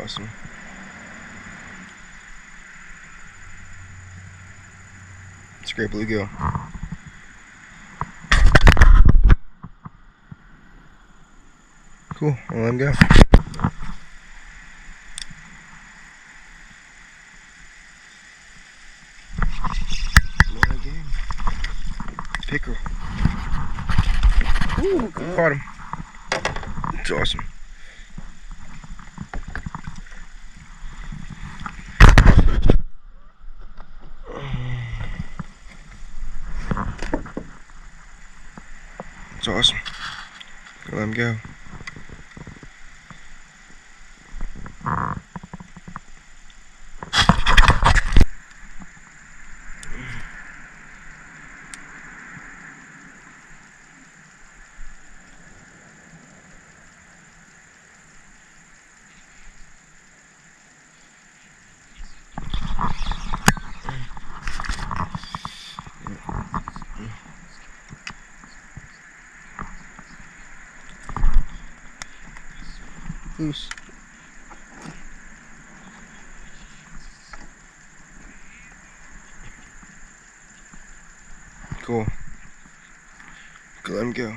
Awesome. It's a great bluegill. Cool, I'll let him go. What a game. Pickerel. Ooh, caught him. It's awesome. It's awesome. Let him go. Loose. Cool. Let him go.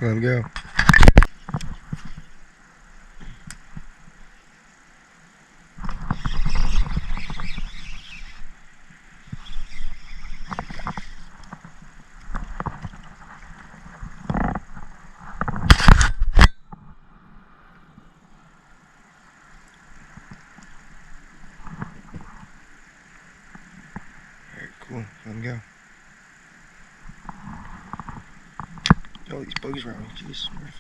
Let him go. Alright, cool. Let him go. Oh, these bugs around me. Jeez, Murphy.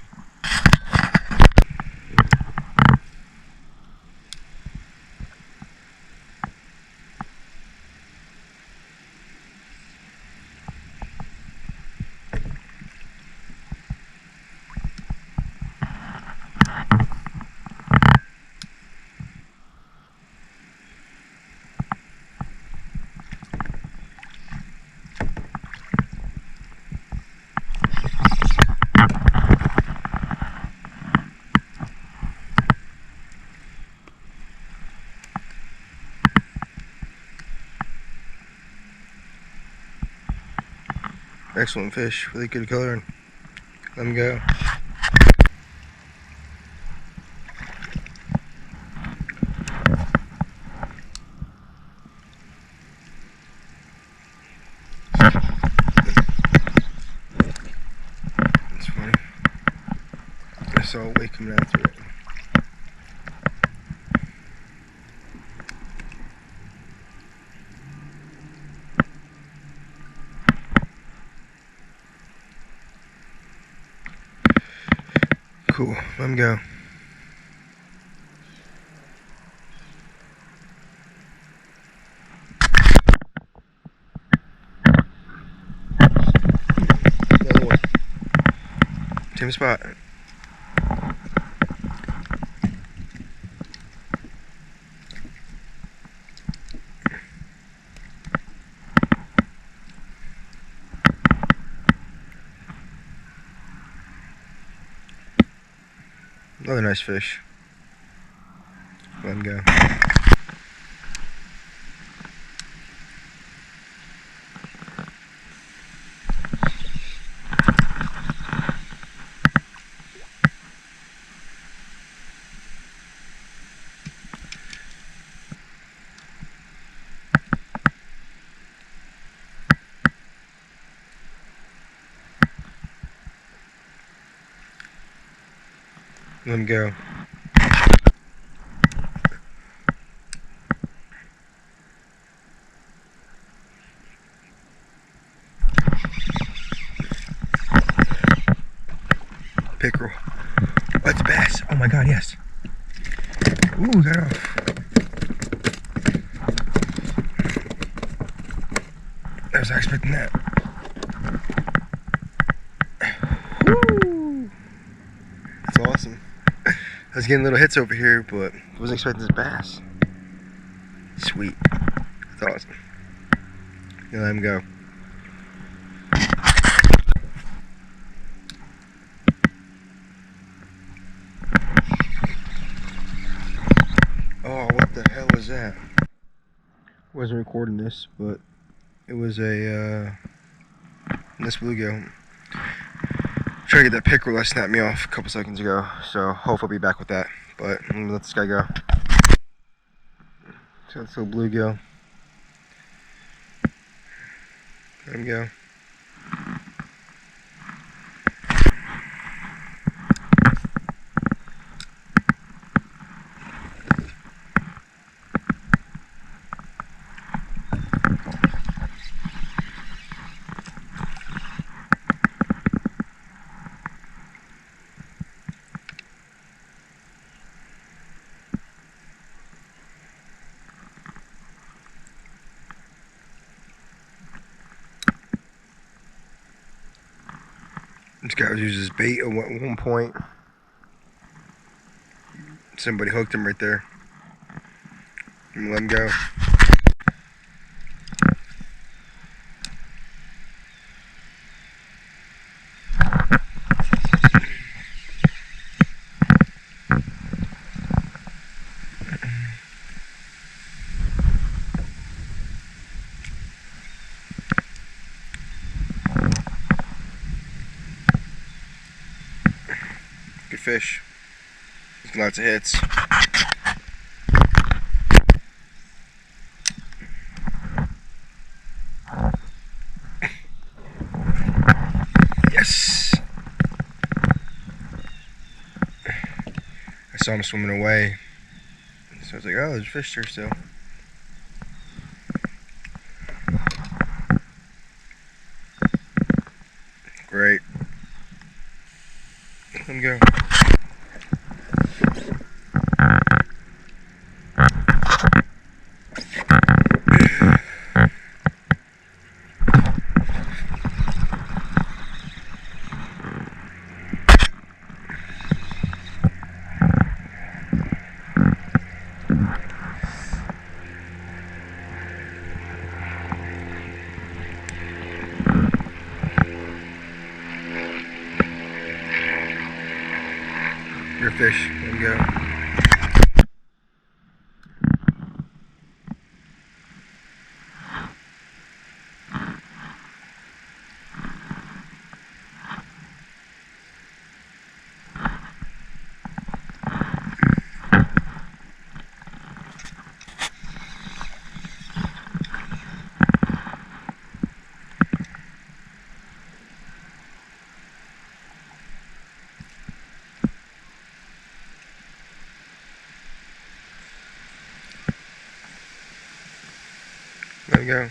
Excellent fish, really good coloring. Let him go. That's funny. I saw a wake coming after it. Cool, let him go. Another one. Same spot. Another nice fish. Let him go. Let him go. Pickerel. That's a bass. Oh my god, yes. Ooh, got off. I was not expecting that. Woo! That's awesome. I was getting little hits over here, but I wasn't expecting this bass. Sweet. That's awesome. You let him go. Oh, what the hell was that? Wasn't recording this, but it was a this bluegill. Try to get that pickerel that snapped me off a couple seconds ago, so hopefully I'll be back with that. But I'm gonna let this guy go. So this little bluegill. Let him go. This guy was using his bait at one point. Somebody hooked him right there. I'm gonna let him go. Good fish. Lots of hits. Yes! I saw him swimming away. So I was like, oh, there's fish there still. Great. Let him go. Your fish. Let him go. Let him go.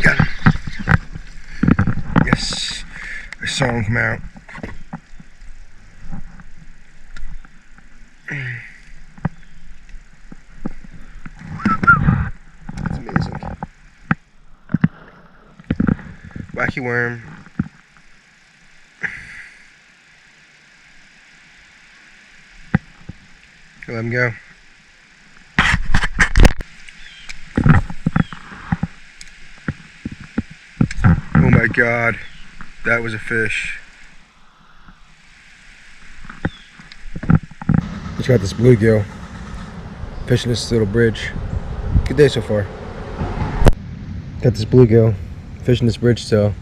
Got him. Yes. I saw him come out. That's amazing. Wacky worm. Let him go. Oh my god, that was a fish. Just got this bluegill fishing this little bridge. Good day so far. Got this bluegill fishing this bridge still.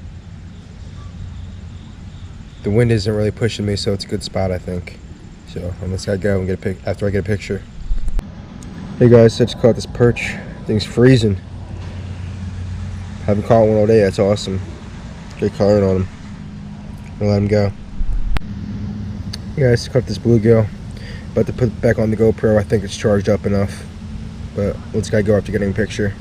The wind isn't really pushing me, so it's a good spot, I think. So I'm gonna let that go and get a pic after I get a picture. Hey guys, I just caught this perch. Thing's freezing. Haven't caught one all day. That's awesome. Great coloring on him. I'll let him go. Yeah, I just caught this bluegill. About to put it back on the GoPro. I think it's charged up enough. But let's gotta go after getting a picture.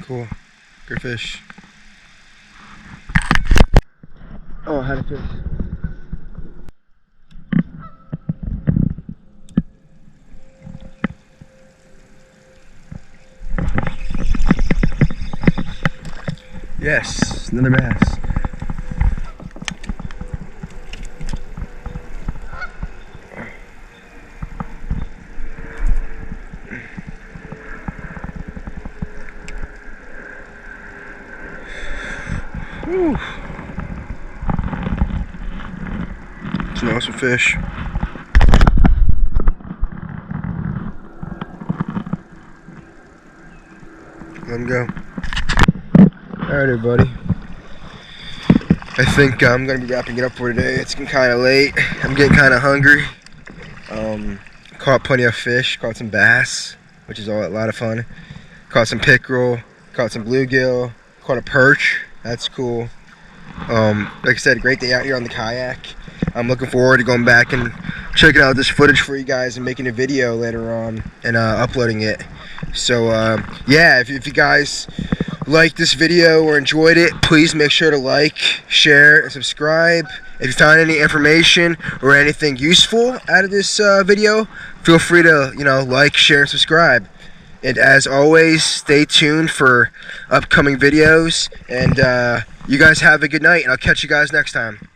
Cool. Good fish. Oh, I had a fish. Yes, another bass. Whew. Some awesome fish. Let him go. Alright, everybody. I think I'm going to be wrapping it up for today. It's getting kind of late. I'm getting kind of hungry. Caught plenty of fish. Caught some bass, which is a lot of fun. Caught some pickerel. Caught some bluegill. Caught a perch. That's cool. Like I said, great day out here on the kayak. I'm looking forward to going back and checking out this footage for you guys and making a video later on and uploading it. So yeah, if you guys liked this video or enjoyed it, please make sure to like, share, and subscribe. If you found any information or anything useful out of this video, feel free to like, share, and subscribe. And as always, stay tuned for upcoming videos. And you guys have a good night, and I'll catch you guys next time.